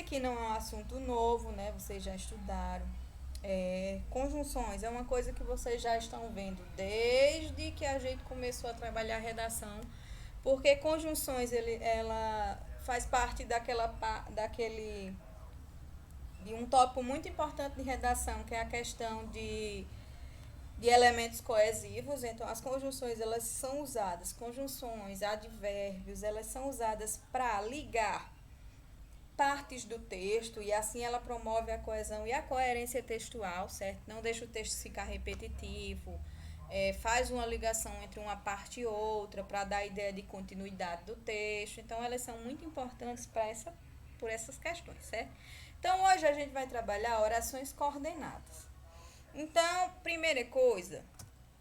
aqui não é um assunto novo, né? Vocês já estudaram. Conjunções é uma coisa que vocês já estão vendo desde que a gente começou a trabalhar a redação, porque conjunções ela faz parte de um tópico muito importante de redação, que é a questão de elementos coesivos. Então as conjunções elas são usadas, conjunções, advérbios, elas são usadas para ligar partes do texto, e assim ela promove a coesão e a coerência textual, certo? Não deixa o texto ficar repetitivo, faz uma ligação entre uma parte e outra para dar a ideia de continuidade do texto. Então elas são muito importantes por essas questões, certo? Então hoje a gente vai trabalhar orações coordenadas. Então, primeira coisa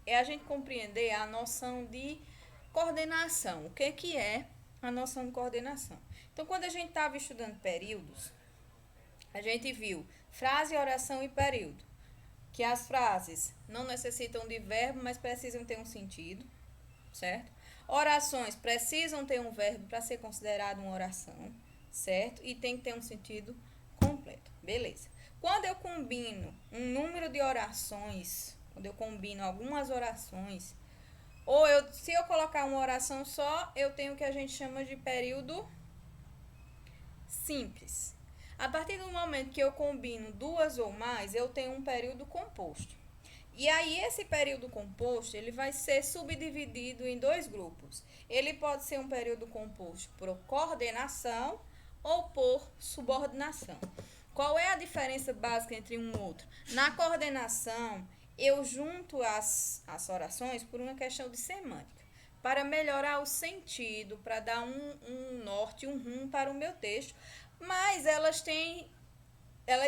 é a gente compreender a noção de coordenação. O que é a noção de coordenação? Então, quando a gente estava estudando períodos, a gente viu frase, oração e período. Que as frases não necessitam de verbo, mas precisam ter um sentido, certo? Orações precisam ter um verbo para ser considerado uma oração, certo? E tem que ter um sentido completo, beleza. Quando eu combino um número de orações, quando eu combino algumas orações, se eu colocar uma oração só, eu tenho o que a gente chama de período simples. A partir do momento que eu combino duas ou mais, eu tenho um período composto. E aí esse período composto, ele vai ser subdividido em dois grupos. Ele pode ser um período composto por coordenação ou por subordinação. Qual é a diferença básica entre um e outro? Na coordenação, eu junto as orações por uma questão de semântica, para melhorar o sentido, para dar um norte, um rumo para o meu texto, mas elas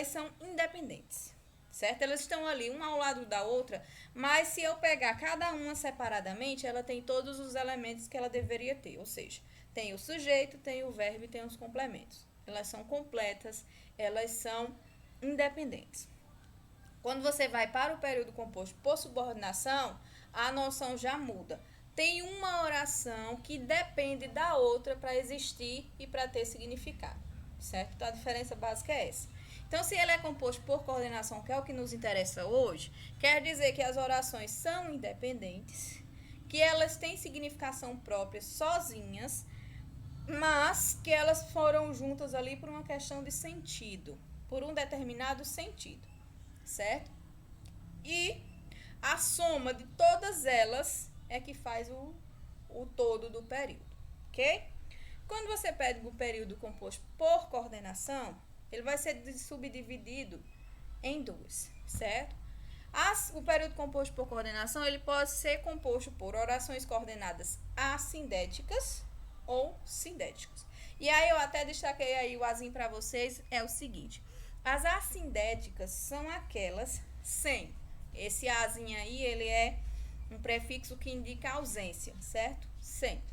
são independentes, certo? Elas estão ali uma ao lado da outra, mas se eu pegar cada uma separadamente, ela tem todos os elementos que ela deveria ter, ou seja, tem o sujeito, tem o verbo e tem os complementos. Elas são completas, elas são independentes. Quando você vai para o período composto por subordinação, a noção já muda. Tem uma oração que depende da outra para existir e para ter significado, certo? Então a diferença básica é essa. Então, se ele é composto por coordenação, que é o que nos interessa hoje, quer dizer que as orações são independentes, que elas têm significação própria sozinhas, mas que elas foram juntas ali por uma questão de sentido, por um determinado sentido, certo? E a soma de todas elas é que faz o todo do período, ok? Quando você pega o período composto por coordenação, ele vai ser subdividido em duas, certo? O período composto por coordenação, ele pode ser composto por orações coordenadas assindéticas ou sindéticas. E aí eu até destaquei aí o azinho para vocês, é o seguinte: as assindéticas são aquelas sem. Esse azinho aí, ele é um prefixo que indica ausência, certo? Sem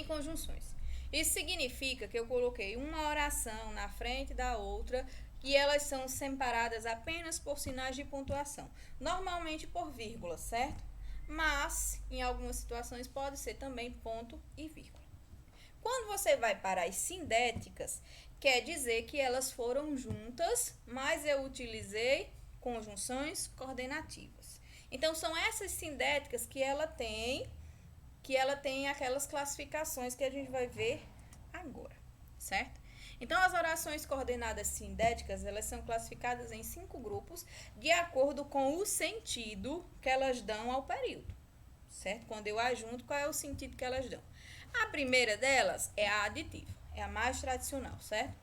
conjunções. Isso significa que eu coloquei uma oração na frente da outra e elas são separadas apenas por sinais de pontuação, normalmente por vírgula, certo? Mas, em algumas situações, pode ser também ponto e vírgula. Quando você vai para as sindéticas, quer dizer que elas foram juntas, mas eu utilizei conjunções coordenativas. Então, são essas sindéticas que ela tem aquelas classificações que a gente vai ver agora, certo? Então, as orações coordenadas sindéticas, elas são classificadas em 5 grupos de acordo com o sentido que elas dão ao período, certo? Quando eu ajunto, qual é o sentido que elas dão? A primeira delas é a aditiva, é a mais tradicional, certo?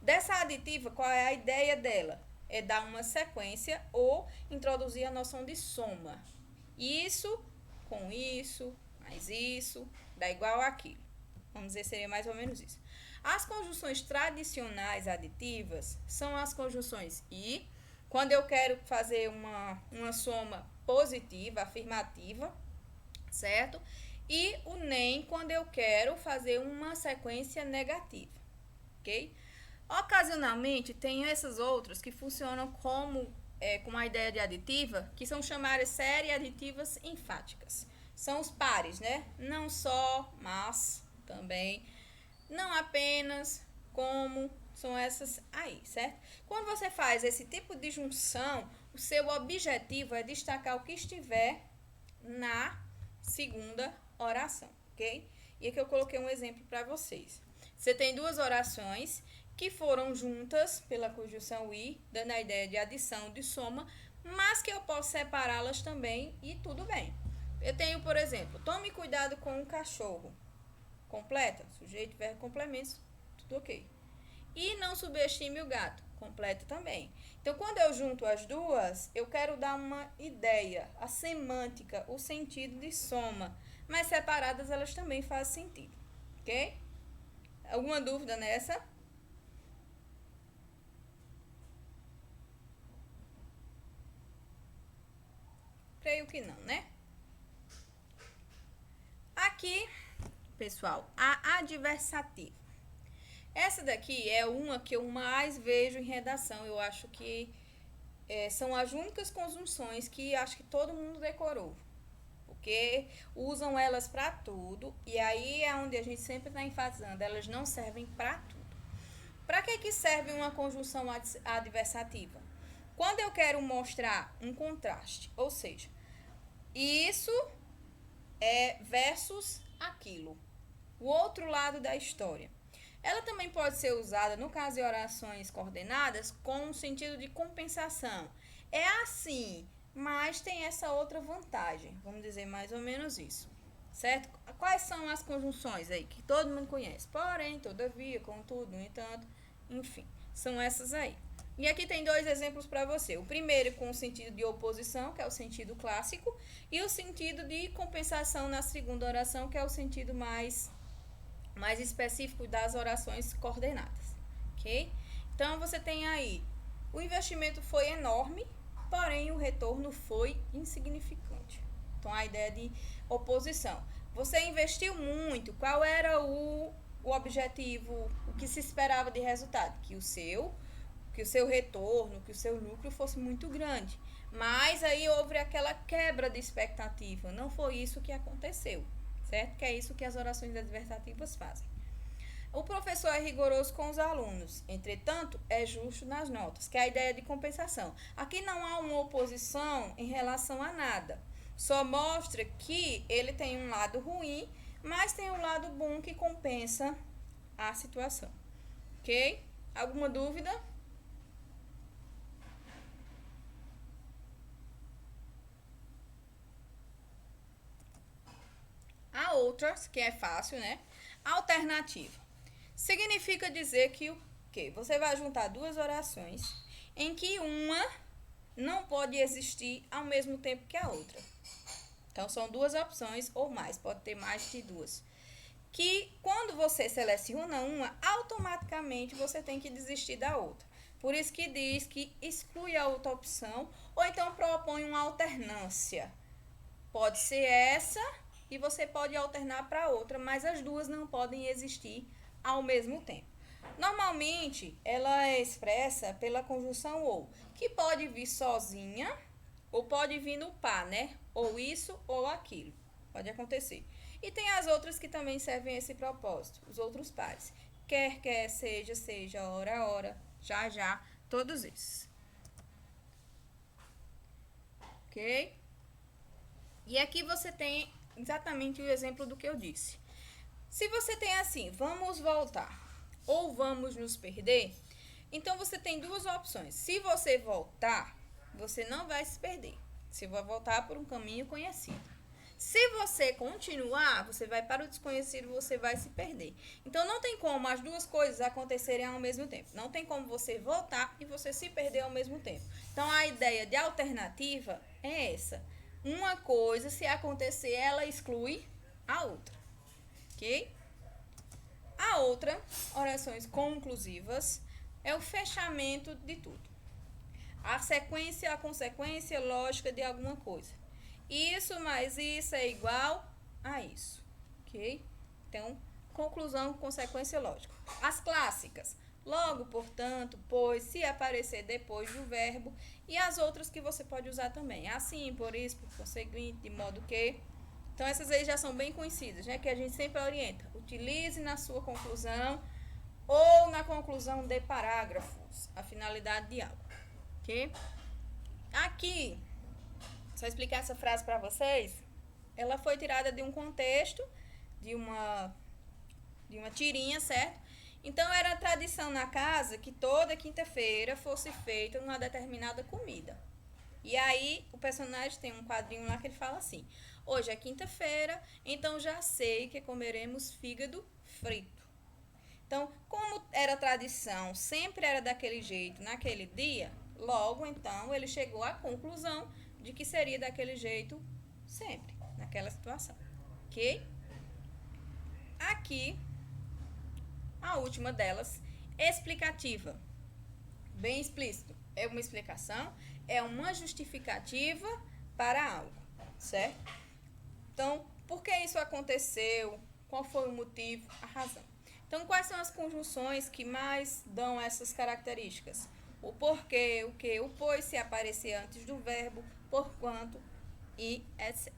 Dessa aditiva, qual é a ideia dela? É dar uma sequência ou introduzir a noção de soma. Isso com isso, mais isso, dá igual àquilo. Vamos dizer, seria mais ou menos isso. As conjunções tradicionais aditivas são as conjunções e, quando eu quero fazer uma soma positiva, afirmativa, certo? E o nem, quando eu quero fazer uma sequência negativa, ok? Ocasionalmente, tem essas outras que funcionam com a ideia de aditiva, que são chamadas séries aditivas enfáticas. São os pares, né? Não só, mas também. Não apenas, como, São essas aí, certo? Quando você faz esse tipo de junção, o seu objetivo é destacar o que estiver na segunda oração, ok? E aqui eu coloquei um exemplo para vocês. Você tem duas orações que foram juntas pela conjunção i, dando a ideia de adição, de soma, mas que eu posso separá-las também e tudo bem. Eu tenho, por exemplo, tome cuidado com o cachorro. Completa, sujeito, verbo, complementos, tudo ok. E não subestime o gato, completa também. Então, quando eu junto as duas, eu quero dar uma ideia, a semântica, o sentido de soma. Mas separadas, elas também fazem sentido, ok? Alguma dúvida nessa? Creio que não, né? Aqui, pessoal, a adversativa. Essa daqui é uma que eu mais vejo em redação. Eu acho que são as únicas conjunções que acho que todo mundo decorou. Porque usam elas para tudo. E aí é onde a gente sempre está enfatizando. Elas não servem para tudo. Para que serve uma conjunção adversativa? Quando eu quero mostrar um contraste, ou seja, isso é versus aquilo, o outro lado da história. Ela também pode ser usada, no caso de orações coordenadas, com o sentido de compensação. É assim, mas tem essa outra vantagem. Vamos dizer mais ou menos isso. Certo? Quais são as conjunções aí que todo mundo conhece? Porém, todavia, contudo, no entanto, enfim, são essas aí. E aqui tem dois exemplos para você. O primeiro com o sentido de oposição, que é o sentido clássico, e o sentido de compensação na segunda oração, que é o sentido mais específico das orações coordenadas, ok? Então, você tem aí, o investimento foi enorme, porém o retorno foi insignificante. Então, a ideia de oposição. Você investiu muito, qual era o objetivo, o que se esperava de resultado? Que o seu retorno, que o seu lucro fosse muito grande. Mas aí houve aquela quebra de expectativa. Não foi isso que aconteceu, certo? Que é isso que as orações adversativas fazem. O professor é rigoroso com os alunos, entretanto, é justo nas notas, que é a ideia de compensação. Aqui não há uma oposição em relação a nada. Só mostra que ele tem um lado ruim, mas tem um lado bom que compensa a situação. Ok? Alguma dúvida? A outra, que é fácil, né? Alternativa. Significa dizer que o quê? Você vai juntar duas orações em que uma não pode existir ao mesmo tempo que a outra. Então, são duas opções ou mais, pode ter mais de duas. Que quando você seleciona uma, automaticamente você tem que desistir da outra. Por isso que diz que exclui a outra opção ou então propõe uma alternância. Pode ser essa e você pode alternar para outra, mas as duas não podem existir ao mesmo tempo. Normalmente, ela é expressa pela conjunção ou, que pode vir sozinha ou pode vir no par, né? Ou isso ou aquilo. Pode acontecer. E tem as outras que também servem a esse propósito, os outros pares. Quer, seja, ora, já, todos esses. Ok? E aqui você tem exatamente o exemplo do que eu disse. Se você tem assim, vamos voltar ou vamos nos perder, então você tem duas opções. Se você voltar, você não vai se perder. Você vai voltar por um caminho conhecido. Se você continuar, você vai para o desconhecido, você vai se perder. Então, não tem como as duas coisas acontecerem ao mesmo tempo. Não tem como você voltar e você se perder ao mesmo tempo. Então, a ideia de alternativa é essa. Uma coisa, se acontecer, ela exclui a outra. Ok? A outra, orações conclusivas, é o fechamento de tudo. A consequência lógica de alguma coisa. Isso mais isso é igual a isso, ok? Então, conclusão, consequência lógica. As clássicas, logo, portanto, pois, se aparecer depois do verbo, e as outras que você pode usar também, assim, por isso, por conseguinte, de modo que. Então, essas aí já são bem conhecidas, né? Que a gente sempre orienta. Utilize na sua conclusão ou na conclusão de parágrafos, a finalidade de algo, ok? Aqui, só explicar essa frase para vocês, ela foi tirada de um contexto, de uma tirinha, certo? Então, era tradição na casa que toda quinta-feira fosse feita uma determinada comida. E aí, o personagem tem um quadrinho lá que ele fala assim: hoje é quinta-feira, então já sei que comeremos fígado frito. Então, como era tradição, sempre era daquele jeito naquele dia, logo então ele chegou à conclusão de que seria daquele jeito sempre, naquela situação. Ok? Aqui, a última delas, explicativa. Bem explícito. É uma explicação, é uma justificativa para algo, certo? Então, por que isso aconteceu? Qual foi o motivo? A razão. Então, quais são as conjunções que mais dão essas características? O porquê, o que, o pois, se aparecer antes do verbo, porquanto e etc.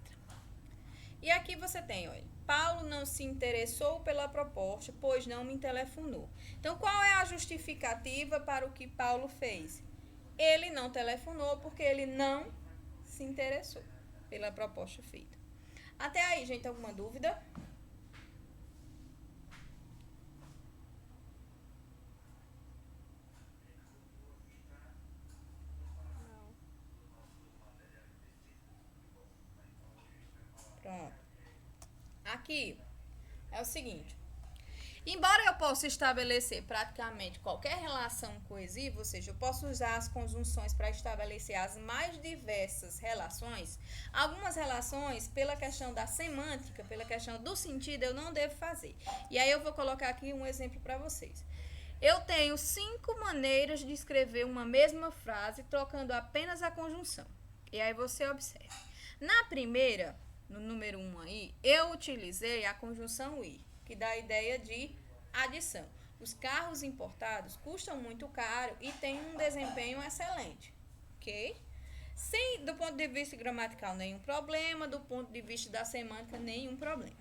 E aqui você tem, olha, Paulo não se interessou pela proposta, pois não me telefonou. Então, qual é a justificativa para o que Paulo fez? Ele não telefonou porque ele não se interessou pela proposta feita. Até aí, gente, alguma dúvida? Pronto. Aqui é o seguinte. Embora eu possa estabelecer praticamente qualquer relação coesiva, ou seja, eu posso usar as conjunções para estabelecer as mais diversas relações, algumas relações, pela questão da semântica, pela questão do sentido, eu não devo fazer. E aí eu vou colocar aqui um exemplo para vocês. Eu tenho 5 maneiras de escrever uma mesma frase, trocando apenas a conjunção. E aí você observa. Na primeira, no número 1 aí, eu utilizei a conjunção ir, que dá a ideia de adição. Os carros importados custam muito caro e têm um desempenho excelente, ok? Sem, do ponto de vista gramatical, nenhum problema, do ponto de vista da semântica, nenhum problema.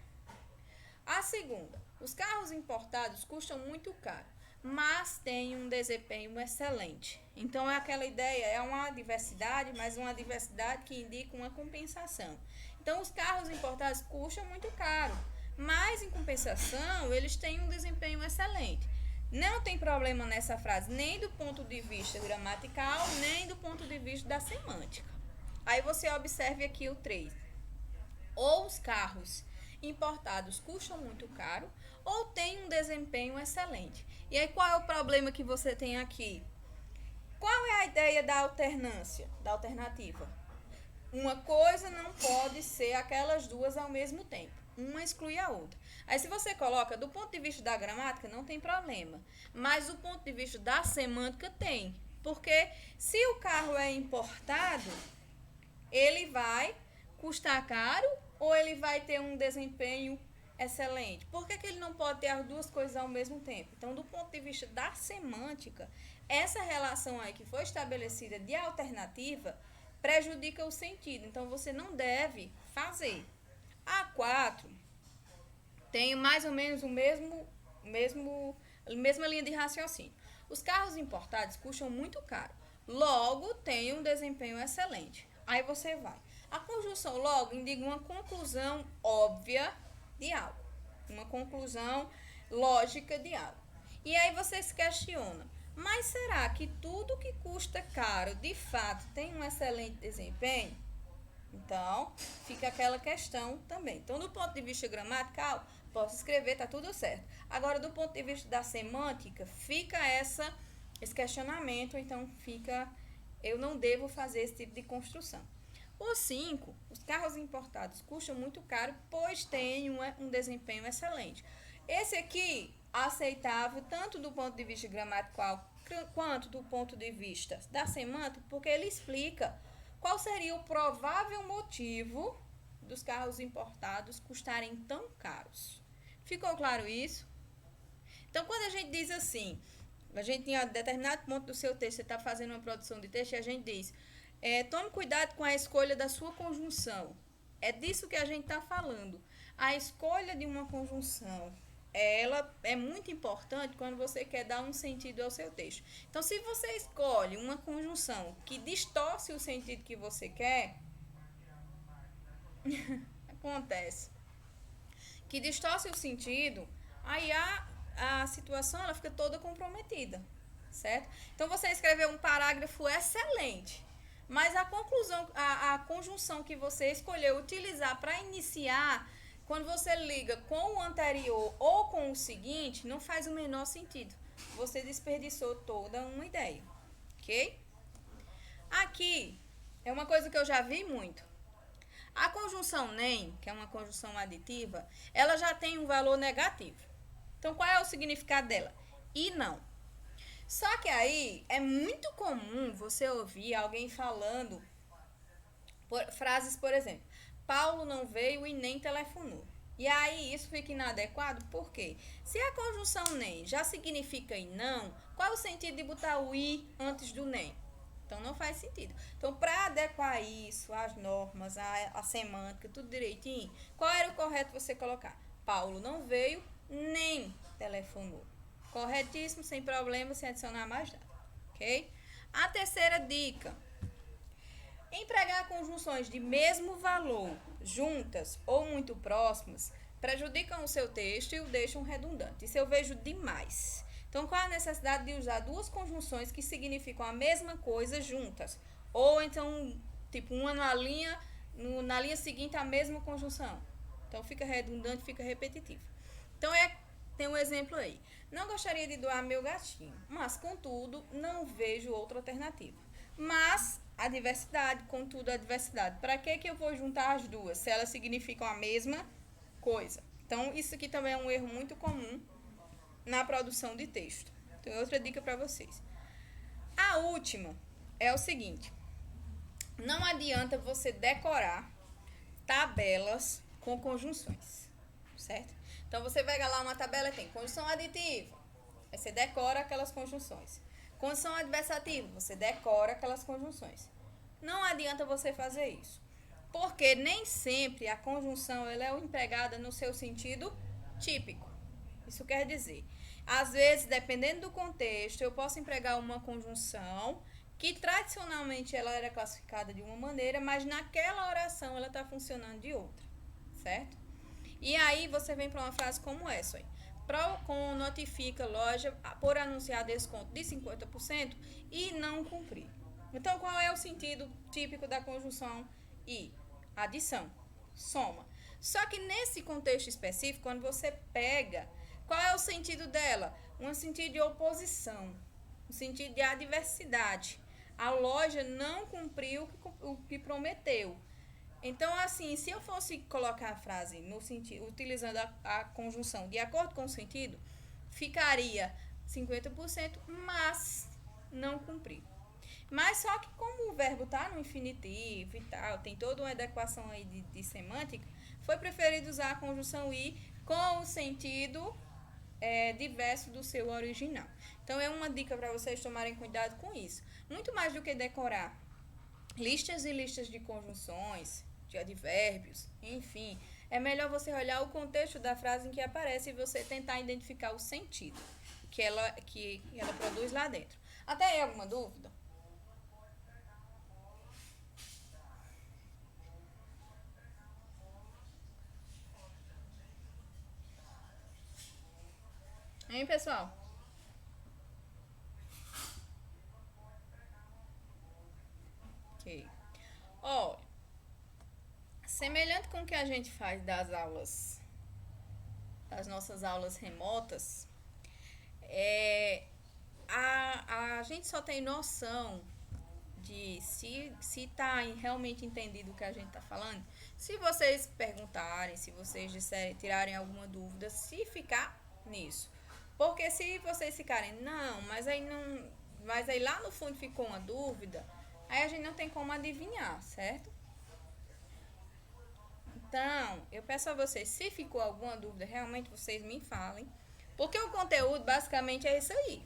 A segunda, os carros importados custam muito caro, mas têm um desempenho excelente. Então, é aquela ideia, é uma diversidade, mas uma diversidade que indica uma compensação. Então, os carros importados custam muito caro, mas, em compensação, eles têm um desempenho excelente. Não tem problema nessa frase, nem do ponto de vista gramatical, nem do ponto de vista da semântica. Aí você observe aqui o 3. Ou os carros importados custam muito caro, ou têm um desempenho excelente. E aí, qual é o problema que você tem aqui? Qual é a ideia da alternância, da alternativa? Uma coisa não pode ser aquelas duas ao mesmo tempo. Uma exclui a outra. Aí, se você coloca do ponto de vista da gramática, não tem problema. Mas do ponto de vista da semântica, tem. Porque se o carro é importado, ele vai custar caro ou ele vai ter um desempenho excelente? Por que ele não pode ter as duas coisas ao mesmo tempo? Então, do ponto de vista da semântica, essa relação aí que foi estabelecida de alternativa prejudica o sentido. Então, você não deve fazer. A 4 tem mais ou menos a mesma linha de raciocínio. Os carros importados custam muito caro, logo tem um desempenho excelente. Aí você vai. A conjunção logo indica uma conclusão óbvia de algo, uma conclusão lógica de algo. E aí você se questiona, mas será que tudo que custa caro de fato tem um excelente desempenho? Então, fica aquela questão também. Então, do ponto de vista gramatical, posso escrever, tá tudo certo. Agora, do ponto de vista da semântica, fica esse questionamento, então fica, eu não devo fazer esse tipo de construção. O 5, os carros importados custam muito caro, pois têm um desempenho excelente. Esse aqui, aceitável, tanto do ponto de vista gramatical, quanto do ponto de vista da semântica, porque ele explica qual seria o provável motivo dos carros importados custarem tão caros. Ficou claro isso? Então, quando a gente diz assim, a gente em determinado ponto do seu texto, você está fazendo uma produção de texto e a gente diz, tome cuidado com a escolha da sua conjunção. É disso que a gente está falando. A escolha de uma conjunção ela é muito importante quando você quer dar um sentido ao seu texto. Então, se você escolhe uma conjunção que distorce o sentido que você quer, acontece que distorce o sentido, aí a situação ela fica toda comprometida, certo? Então, você escreveu um parágrafo excelente, mas a conclusão, a conjunção que você escolheu utilizar para iniciar, quando você liga com o anterior ou com o seguinte, não faz o menor sentido. Você desperdiçou toda uma ideia, ok? Aqui é uma coisa que eu já vi muito. A conjunção nem, que é uma conjunção aditiva, ela já tem um valor negativo. Então, qual é o significado dela? E não. Só que aí é muito comum você ouvir alguém falando frases, por exemplo, Paulo não veio e nem telefonou. E aí isso fica inadequado, por quê? Se a conjunção nem já significa e não, qual é o sentido de botar o i antes do nem? Então não faz sentido. Então, para adequar isso, as normas, a semântica, tudo direitinho, qual era o correto você colocar? Paulo não veio nem telefonou. Corretíssimo, sem problema, sem adicionar mais nada. Ok? A terceira dica: empregar conjunções de mesmo valor, juntas ou muito próximas, prejudicam o seu texto e o deixam redundante. Isso eu vejo demais. Então, qual a necessidade de usar duas conjunções que significam a mesma coisa juntas? Ou então, tipo, uma na linha seguinte a mesma conjunção. Então, fica redundante, fica repetitivo. Então, tem um exemplo aí. Não gostaria de doar meu gatinho, mas, contudo, não vejo outra alternativa. Mas, a diversidade, contudo, a diversidade. Para que eu vou juntar as duas, se elas significam a mesma coisa? Então, isso aqui também é um erro muito comum na produção de texto. Então, outra dica para vocês. A última é o seguinte: não adianta você decorar tabelas com conjunções, certo? Então, você pega lá uma tabela que tem conjunção aditiva, aí você decora aquelas conjunções. Conjunção adversativa, você decora aquelas conjunções. Não adianta você fazer isso, porque nem sempre a conjunção ela é empregada no seu sentido típico. Isso quer dizer, às vezes, dependendo do contexto, eu posso empregar uma conjunção que tradicionalmente ela era classificada de uma maneira, mas naquela oração ela está funcionando de outra, certo? E aí você vem para uma frase como essa aí. Procon notifica loja por anunciar desconto de 50% e não cumprir. Então, qual é o sentido típico da conjunção e? Adição, soma. Só que nesse contexto específico, quando você pega, qual é o sentido dela? Um sentido de oposição, um sentido de adversidade. A loja não cumpriu o que prometeu. Então, assim, se eu fosse colocar a frase no sentido, utilizando a conjunção de acordo com o sentido, ficaria 50%, mas não cumprir. Mas só que como o verbo está no infinitivo e tal, tem toda uma adequação aí de semântica, foi preferido usar a conjunção i com o sentido diverso do seu original. Então, é uma dica para vocês tomarem cuidado com isso. Muito mais do que decorar listas e listas de conjunções, de advérbios, enfim, é melhor você olhar o contexto da frase em que aparece e você tentar identificar o sentido que ela produz lá dentro. Até aí, alguma dúvida? Hein, pessoal? Ok. Olha, semelhante com o que a gente faz das nossas aulas remotas, a gente só tem noção de se está realmente entendido o que a gente está falando, se vocês perguntarem, se vocês disserem, tirarem alguma dúvida, se ficar nisso. Porque se vocês ficarem, não, mas aí não, mas aí lá no fundo ficou uma dúvida, aí a gente não tem como adivinhar, certo? Então, eu peço a vocês, se ficou alguma dúvida, realmente vocês me falem, porque o conteúdo basicamente é isso aí.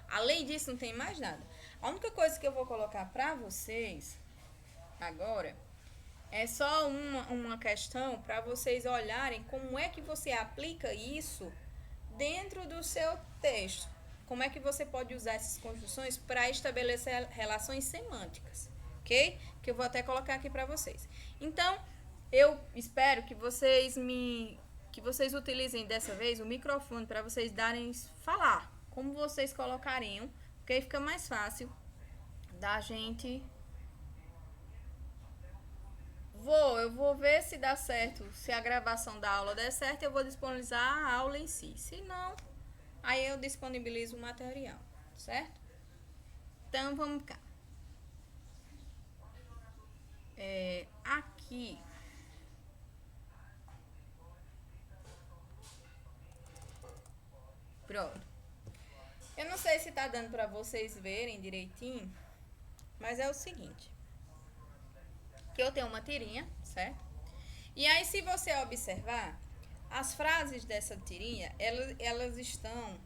Além disso, não tem mais nada. A única coisa que eu vou colocar pra vocês agora É só uma questão para vocês olharem como é que você aplica isso dentro do seu texto. Como é que você pode usar essas construções para estabelecer relações semânticas, ok? Que eu vou até colocar aqui para vocês. Então, eu espero que vocês utilizem dessa vez o microfone para vocês darem falar, como vocês colocariam, porque aí fica mais fácil da gente. Eu vou ver se dá certo, se a gravação da aula der certo, eu vou disponibilizar a aula em si. Se não, aí eu disponibilizo o material, certo? Então vamos cá. Aqui. Pronto. Eu não sei se tá dando para vocês verem direitinho, mas é o seguinte. Que eu tenho uma tirinha, certo? E aí, se você observar, as frases dessa tirinha, elas estão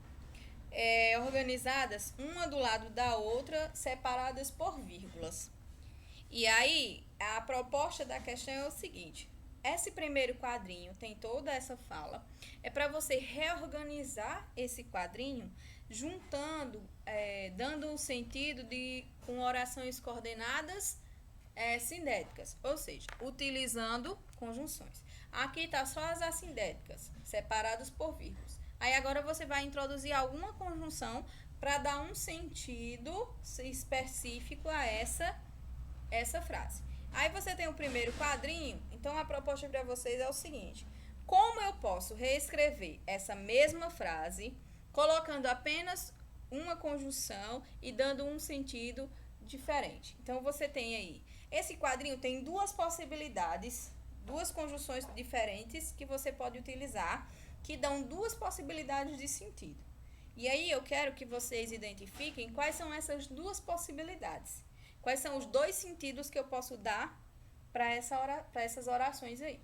organizadas uma do lado da outra, separadas por vírgulas. E aí, a proposta da questão é o seguinte: esse primeiro quadrinho tem toda essa fala, é para você reorganizar esse quadrinho, juntando, dando um sentido com orações coordenadas sindéticas, ou seja, utilizando conjunções. Aqui está só as assindéticas, separadas por vírgulas. Aí agora você vai introduzir alguma conjunção para dar um sentido específico a essa frase. Aí você tem o primeiro quadrinho, então a proposta para vocês é o seguinte: como eu posso reescrever essa mesma frase colocando apenas uma conjunção e dando um sentido diferente? Então você tem aí, esse quadrinho tem duas possibilidades, duas conjunções diferentes que você pode utilizar, que dão duas possibilidades de sentido. E aí eu quero que vocês identifiquem quais são essas duas possibilidades. Quais são os dois sentidos que eu posso dar para essas orações aí?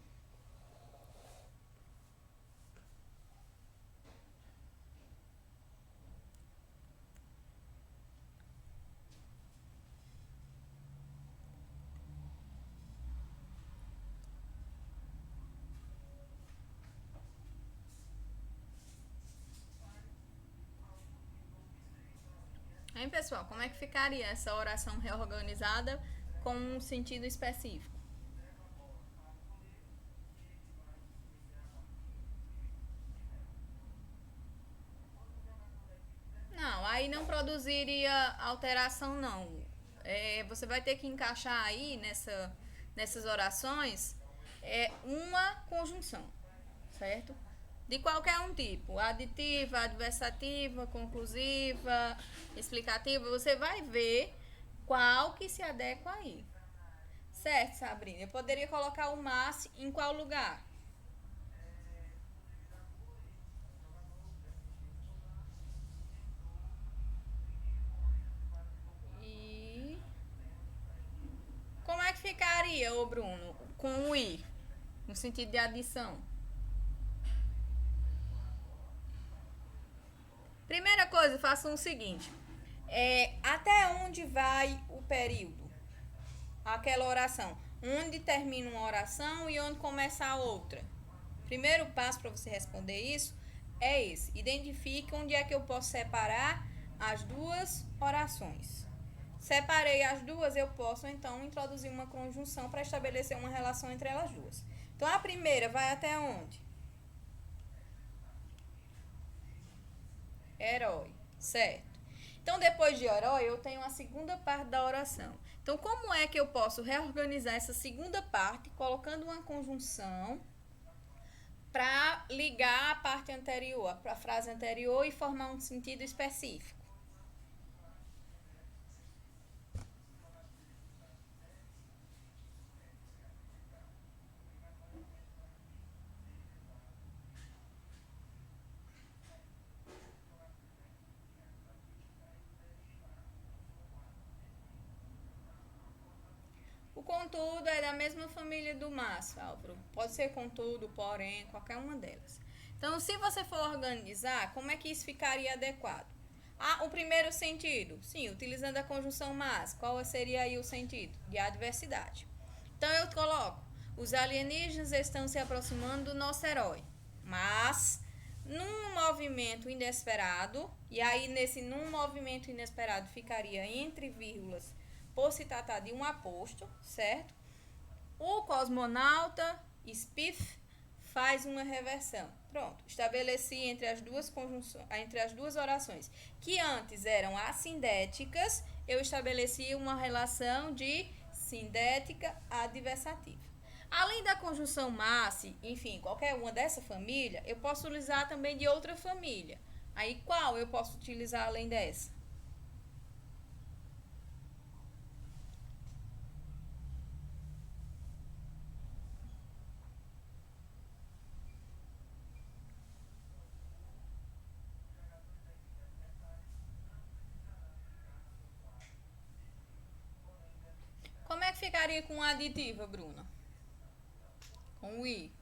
Hein, pessoal? Como é que ficaria essa oração reorganizada com um sentido específico? Não, aí não produziria alteração, não. Você vai ter que encaixar aí nessas orações uma conjunção, certo? De qualquer um tipo, aditiva, adversativa, conclusiva, explicativa, você vai ver qual que se adequa aí. Certo, Sabrina? Eu poderia colocar o mas em qual lugar? E como é que ficaria, ô Bruno, com o i, no sentido de adição? Primeira coisa, faça o seguinte: até onde vai o período? Aquela oração. Onde termina uma oração e onde começa a outra? Primeiro passo para você responder isso é esse: identifique onde é que eu posso separar as duas orações. Separei as duas, eu posso então introduzir uma conjunção para estabelecer uma relação entre elas duas. Então a primeira vai até onde? Herói, certo? Então depois de herói eu tenho a segunda parte da oração. Então como é que eu posso reorganizar essa segunda parte colocando uma conjunção para ligar a parte anterior, para a frase anterior e formar um sentido específico? O contudo é da mesma família do mas, Álvaro. Pode ser contudo, porém, qualquer uma delas. Então, se você for organizar, como é que isso ficaria adequado? O primeiro sentido, sim, utilizando a conjunção mas. Qual seria aí o sentido? De adversidade. Então eu coloco, os alienígenas estão se aproximando do nosso herói, mas num movimento inesperado, e aí num movimento inesperado ficaria entre vírgulas, por se tratar de um aposto, certo? O cosmonauta Spiff faz uma reversão. Pronto, estabeleci entre as duas orações, que antes eram assindéticas, eu estabeleci uma relação de sindética adversativa. Além da conjunção mas, enfim, qualquer uma dessa família, eu posso utilizar também de outra família. Aí qual eu posso utilizar além dessa? Como é que ficaria com a aditiva, Bruna? Com o i.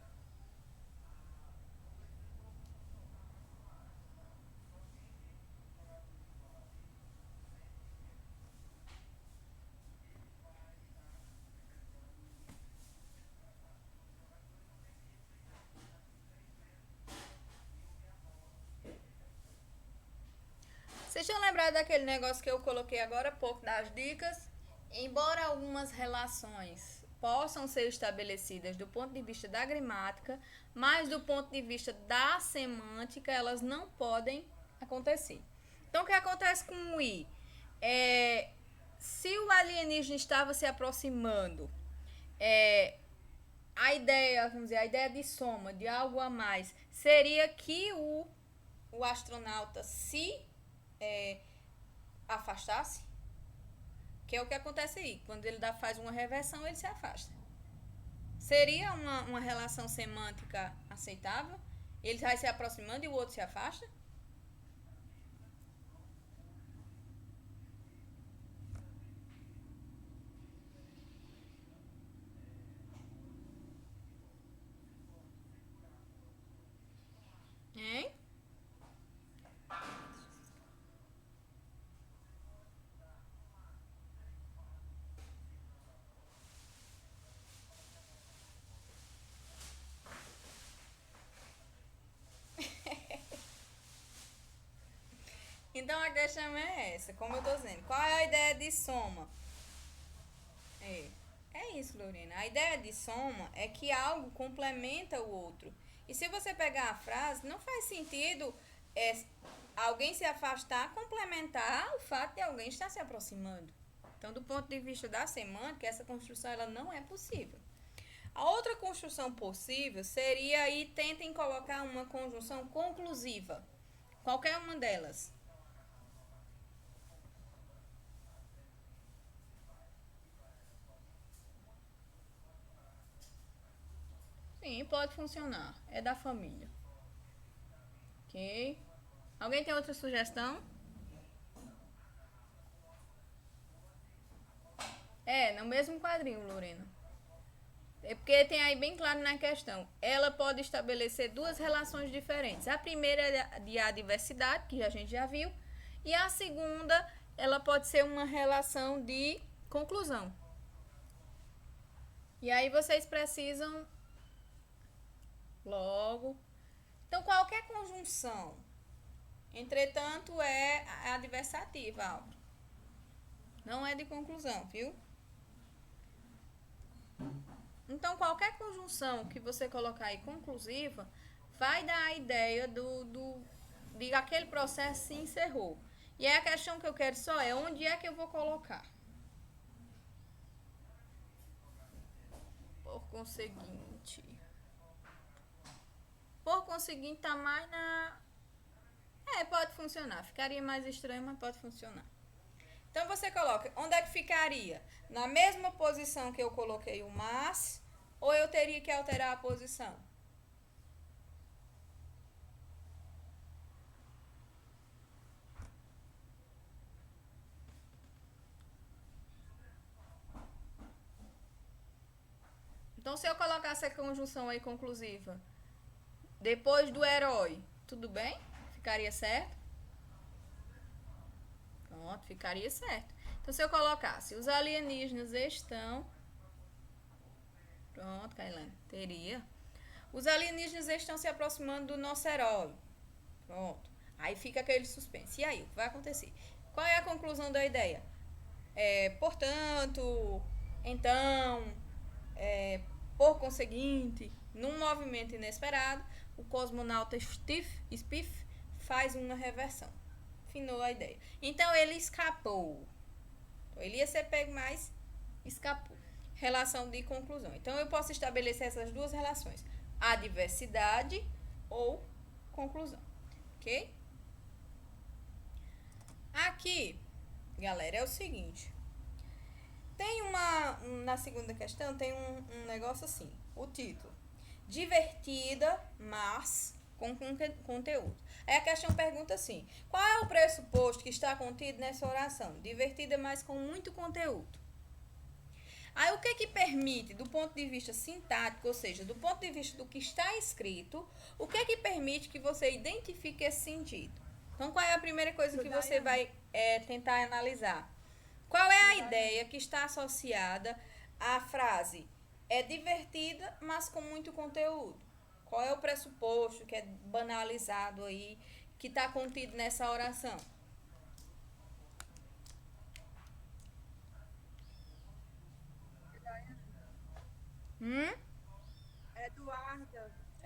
Vocês estão lembrados daquele negócio que eu coloquei agora há pouco das dicas? Embora algumas relações possam ser estabelecidas do ponto de vista da gramática, mas do ponto de vista da semântica, elas não podem acontecer. Então, o que acontece com o i? Se o alienígena estava se aproximando, a ideia, vamos dizer, a ideia de soma, de algo a mais, seria que o astronauta se afastasse, que é o que acontece aí. Quando ele faz uma reversão, ele se afasta. Seria uma relação semântica aceitável? Ele vai se aproximando e o outro se afasta? Hein? Então a questão é essa, como eu tô dizendo. Qual é a ideia de soma? É isso, Lorena. A ideia de soma é que algo complementa o outro. E se você pegar a frase, não faz sentido alguém se afastar complementar o fato de alguém estar se aproximando. Então, do ponto de vista da semântica, essa construção ela não é possível. A outra construção possível seria aí tentem colocar uma conjunção conclusiva. Qualquer uma delas. Sim, pode funcionar. É da família. Ok? Alguém tem outra sugestão? No mesmo quadrinho, Lorena. É porque tem aí bem claro na questão. Ela pode estabelecer duas relações diferentes. A primeira é de adversidade, que a gente já viu. E a segunda, ela pode ser uma relação de conclusão. E aí vocês precisam logo. Então, qualquer conjunção, entretanto, é adversativa, Álvaro. Não é de conclusão, viu? Então, qualquer conjunção que você colocar aí conclusiva vai dar a ideia de aquele processo se encerrou. E aí a questão que eu quero só é onde é que eu vou colocar. Por conseguinte. Por conseguinte, tá mais na. Pode funcionar. Ficaria mais estranho, mas pode funcionar. Então você coloca, onde é que ficaria? Na mesma posição que eu coloquei o mas, ou eu teria que alterar a posição? Então se eu colocasse a conjunção aí conclusiva, depois do herói, tudo bem? Ficaria certo? Pronto, ficaria certo. Então se eu colocasse, os alienígenas estão Pronto, Kailane. Teria. Os alienígenas estão se aproximando do nosso herói. Pronto. Aí fica aquele suspense. E aí, o que vai acontecer? Qual é a conclusão da ideia? Portanto, então, é, por conseguinte, num movimento inesperado, o cosmonauta Spiff faz uma reversão. Finou a ideia. Então ele escapou. Então, ele ia ser pego, mas escapou. Relação de conclusão. Então eu posso estabelecer essas duas relações: adversidade ou conclusão. Ok? Aqui, galera, é o seguinte. Tem na segunda questão, tem um negócio assim. O título: divertida, mas com conteúdo. Aí a questão pergunta assim: qual é o pressuposto que está contido nessa oração? Divertida, mas com muito conteúdo. Aí o que permite, do ponto de vista sintático, ou seja, do ponto de vista do que está escrito, o que permite que você identifique esse sentido? Então, qual é a primeira coisa que você vai tentar analisar? Qual é a ideia que está associada à frase é divertida, mas com muito conteúdo? Qual é o pressuposto que é banalizado aí, que está contido nessa oração? Hum?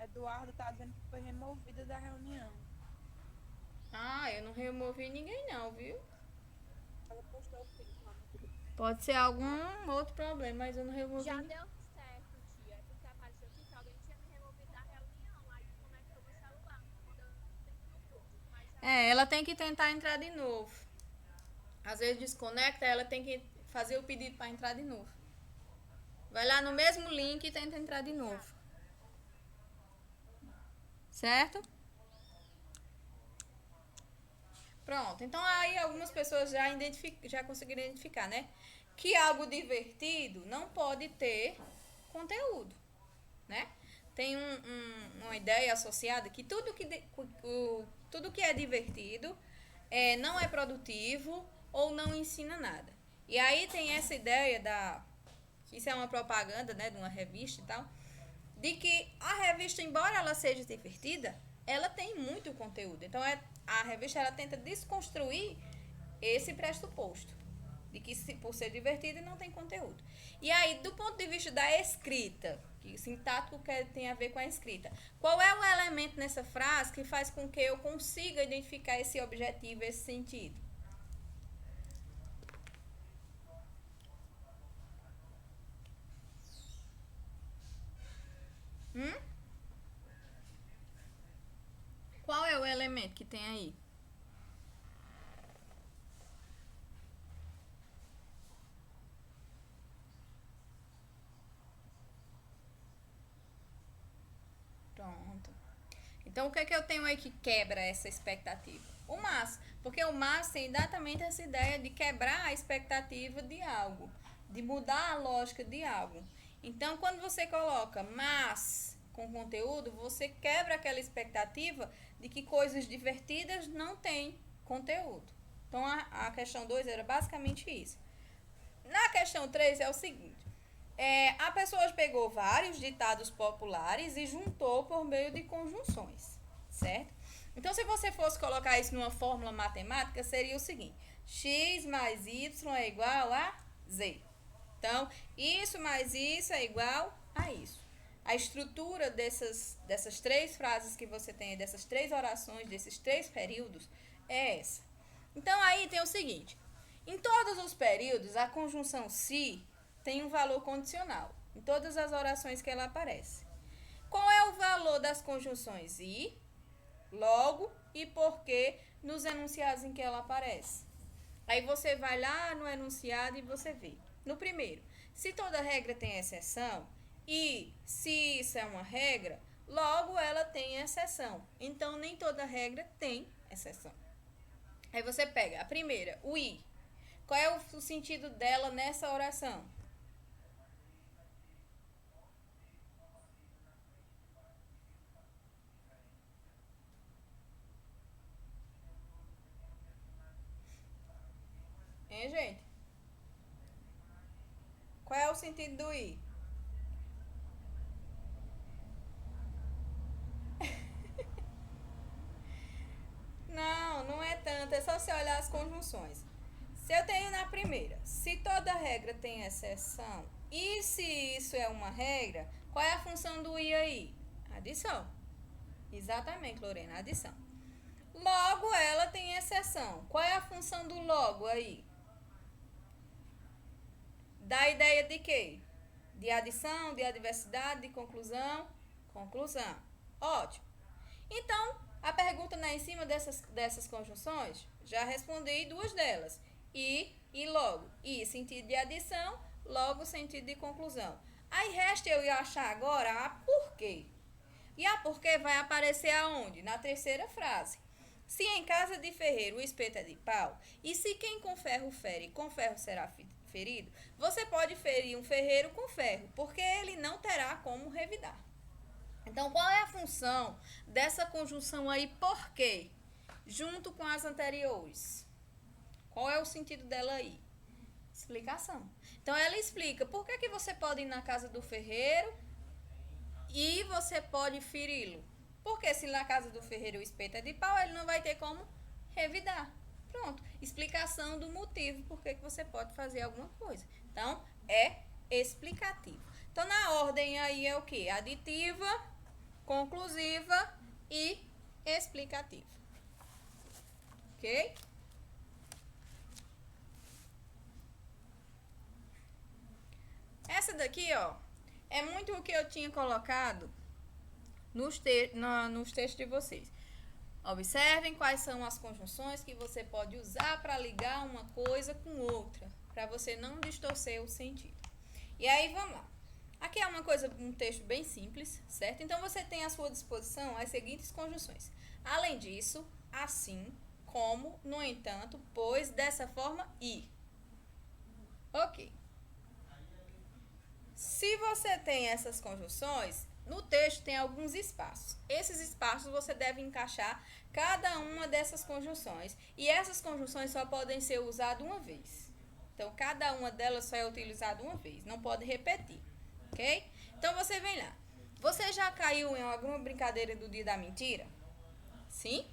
Eduardo tá dizendo que foi removida da reunião. Ah, eu não removi ninguém não, viu? Ela postou o print lá no grupo. Pode ser algum outro problema, mas eu não removi Já ninguém. deu certo, tia. É porque apareceu aqui que alguém tinha me removido da reunião. Aí desconectou meu celular. Quando eu entro no grupo. Mas já Ela tem que tentar entrar de novo. Às vezes desconecta, ela tem que fazer o pedido para entrar de novo. Vai lá no mesmo link e tenta entrar de novo. Certo? Pronto. Então aí algumas pessoas já conseguiram identificar, né? Que algo divertido não pode ter conteúdo, né? Tem uma ideia associada que tudo que é divertido não é produtivo ou não ensina nada. E aí tem essa ideia que isso é uma propaganda, né, de uma revista e tal, de que a revista, embora ela seja divertida, ela tem muito conteúdo. Então a revista ela tenta desconstruir esse pressuposto de que por ser divertida não tem conteúdo. E aí, do ponto de vista da escrita, que o sintático tem a ver com a escrita, qual é o elemento nessa frase que faz com que eu consiga identificar esse objetivo, esse sentido? Hum? Qual é o elemento que tem aí? Pronto. Então, o que é que eu tenho aí que quebra essa expectativa? O mas. Porque o mas tem exatamente essa ideia de quebrar a expectativa de algo, de mudar a lógica de algo. Então, quando você coloca mas com conteúdo, você quebra aquela expectativa de que coisas divertidas não têm conteúdo. Então, a questão 2 era basicamente isso. Na questão 3 é o seguinte: a pessoa pegou vários ditados populares e juntou por meio de conjunções, certo? Então, se você fosse colocar isso numa fórmula matemática, seria o seguinte: x mais y é igual a z. Então, isso mais isso é igual a isso. A estrutura dessas três frases que você tem, dessas três orações, desses três períodos, é essa. Então, aí tem o seguinte: em todos os períodos, a conjunção se tem um valor condicional, em todas as orações que ela aparece. Qual é o valor das conjunções e, logo e porque nos enunciados em que ela aparece? Aí você vai lá no enunciado e você vê. No primeiro, se toda regra tem exceção e se isso é uma regra, logo ela tem exceção. Então nem toda regra tem exceção. Aí você pega a primeira, o i. Qual é o sentido dela nessa oração? Hein, gente? Qual é o sentido do i? só você olhar as conjunções. Se eu tenho na primeira, se toda regra tem exceção, e se isso é uma regra, qual é a função do i aí? Adição. Exatamente, Lorena, adição. Logo, ela tem exceção. Qual é a função do logo aí? Dá ideia de quê? De adição, de adversidade, de conclusão? Conclusão. Ótimo. Então, a pergunta em cima dessas conjunções, já respondi duas delas. E logo. I, sentido de adição, logo, sentido de conclusão. Aí resta eu achar agora a porquê. E a porquê vai aparecer aonde? Na terceira frase. Se em casa de ferreiro o espeto é de pau, e se quem com ferro fere, com ferro será ferido, você pode ferir um ferreiro com ferro, porque ele não terá como revidar. Então, qual é a função dessa conjunção aí, por quê? Junto com as anteriores. Qual é o sentido dela aí? Explicação. Então, ela explica por que você pode ir na casa do ferreiro e você pode feri-lo. Porque se na casa do ferreiro o espeto é de pau, ele não vai ter como revidar. Pronto. Explicação do motivo por que você pode fazer alguma coisa. Então, é explicativo. Então, na ordem aí é o quê? Aditiva, conclusiva e explicativa. Ok? Essa daqui, ó, é muito o que eu tinha colocado nos textos de vocês. Observem quais são as conjunções que você pode usar para ligar uma coisa com outra, para você não distorcer o sentido. E aí, vamos lá. Aqui é um texto bem simples, certo? Então, você tem à sua disposição as seguintes conjunções. Além disso, assim, como, no entanto, pois, dessa forma e. Ok. Se você tem essas conjunções, no texto tem alguns espaços. Esses espaços você deve encaixar cada uma dessas conjunções. E essas conjunções só podem ser usadas uma vez. Então, cada uma delas só é utilizada uma vez. Não pode repetir. Ok? Então, você vem lá. Você já caiu em alguma brincadeira do dia da mentira? Sim?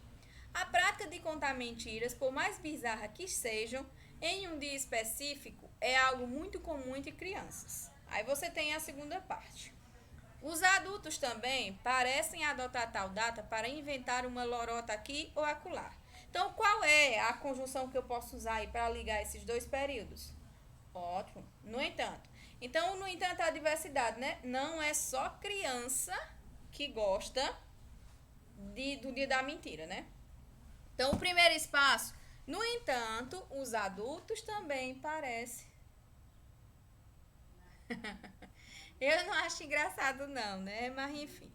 A prática de contar mentiras, por mais bizarra que sejam, em um dia específico, é algo muito comum entre crianças. Aí você tem a segunda parte. Os adultos também parecem adotar tal data para inventar uma lorota aqui ou acolá. Então, qual é a conjunção que eu posso usar aí para ligar esses dois períodos? Ótimo. No entanto. Então, no entanto, a diversidade, né? Não é só criança que gosta do dia da mentira, né? Então, o primeiro espaço. No entanto, os adultos também parecem. Eu não acho engraçado não, né? Mas enfim,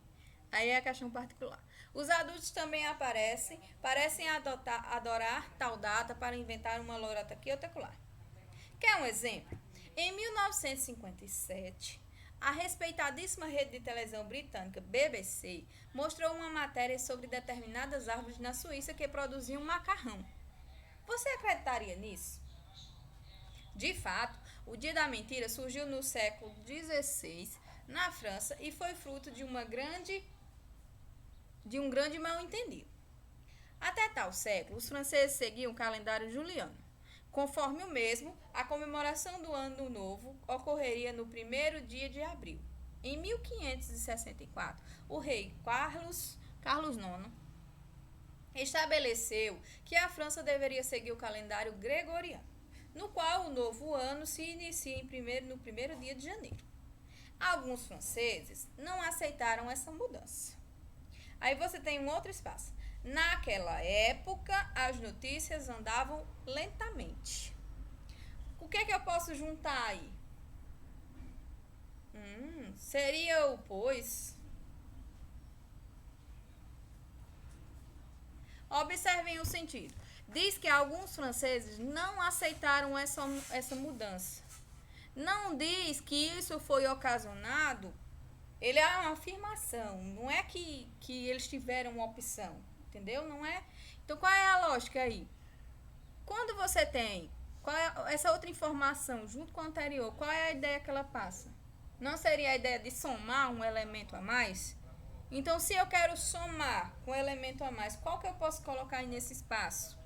aí é a questão particular. Os adultos também parecem adorar tal data para inventar uma lorota aqui ou acolá. Quer um exemplo? Em 1957, a respeitadíssima rede de televisão britânica BBC mostrou uma matéria sobre determinadas árvores na Suíça que produziam macarrão. Você acreditaria nisso? De fato, o Dia da Mentira surgiu no século XVI, na França, e foi fruto de um grande mal-entendido. Até tal século, os franceses seguiam o calendário juliano. Conforme o mesmo, a comemoração do Ano Novo ocorreria no primeiro dia de abril. Em 1564, o rei Carlos IX estabeleceu que a França deveria seguir o calendário gregoriano, no qual o novo ano se inicia no primeiro dia de janeiro. Alguns franceses não aceitaram essa mudança. Aí você tem um outro espaço. Naquela época, as notícias andavam lentamente. O que é que eu posso juntar aí? Seria o pois. Observem o sentido. Diz que alguns franceses não aceitaram essa mudança. Não diz que isso foi ocasionado. Ele é uma afirmação. Não é que eles tiveram uma opção. Entendeu? Não é. Então, qual é a lógica aí? Quando você tem essa outra informação junto com a anterior, qual é a ideia que ela passa? Não seria a ideia de somar um elemento a mais? Então, se eu quero somar com um elemento a mais, qual que eu posso colocar aí nesse espaço?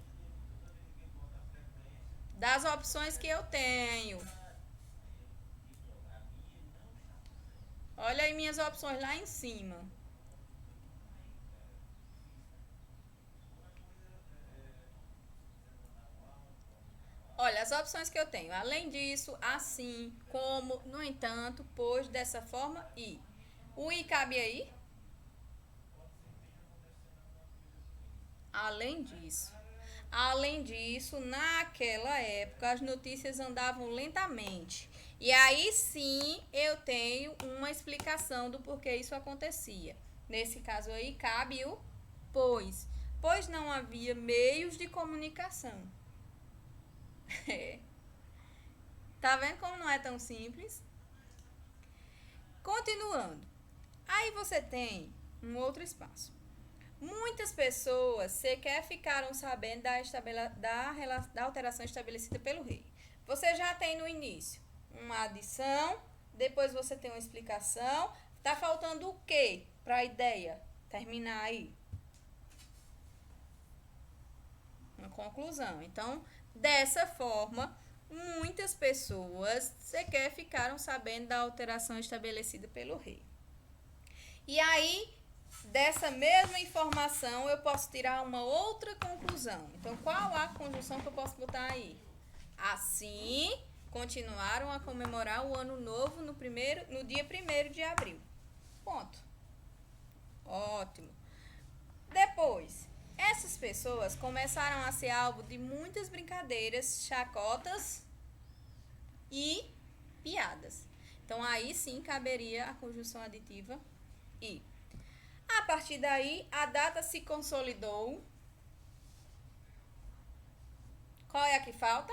Das opções que eu tenho. Olha aí minhas opções lá em cima. Olha, as opções que eu tenho. Além disso, assim, como, no entanto, pois, dessa forma e. O i cabe aí? Além disso. Além disso, naquela época as notícias andavam lentamente. E aí sim eu tenho uma explicação do porquê isso acontecia. Nesse caso aí cabe o pois não havia meios de comunicação. Tá vendo como não é tão simples? Continuando. Aí você tem um outro espaço. Muitas pessoas sequer ficaram sabendo da alteração estabelecida pelo rei. Você já tem no início uma adição, depois você tem uma explicação. Tá faltando o quê para a ideia terminar aí? Uma conclusão. Então, dessa forma, muitas pessoas sequer ficaram sabendo da alteração estabelecida pelo rei. E aí, dessa mesma informação, eu posso tirar uma outra conclusão. Então, qual a conjunção que eu posso botar aí? Assim, continuaram a comemorar o ano novo no dia 1º de abril. Ponto. Ótimo. Depois, essas pessoas começaram a ser alvo de muitas brincadeiras, chacotas e piadas. Então, aí sim caberia a conjunção aditiva e. A partir daí, a data se consolidou. Qual é a que falta?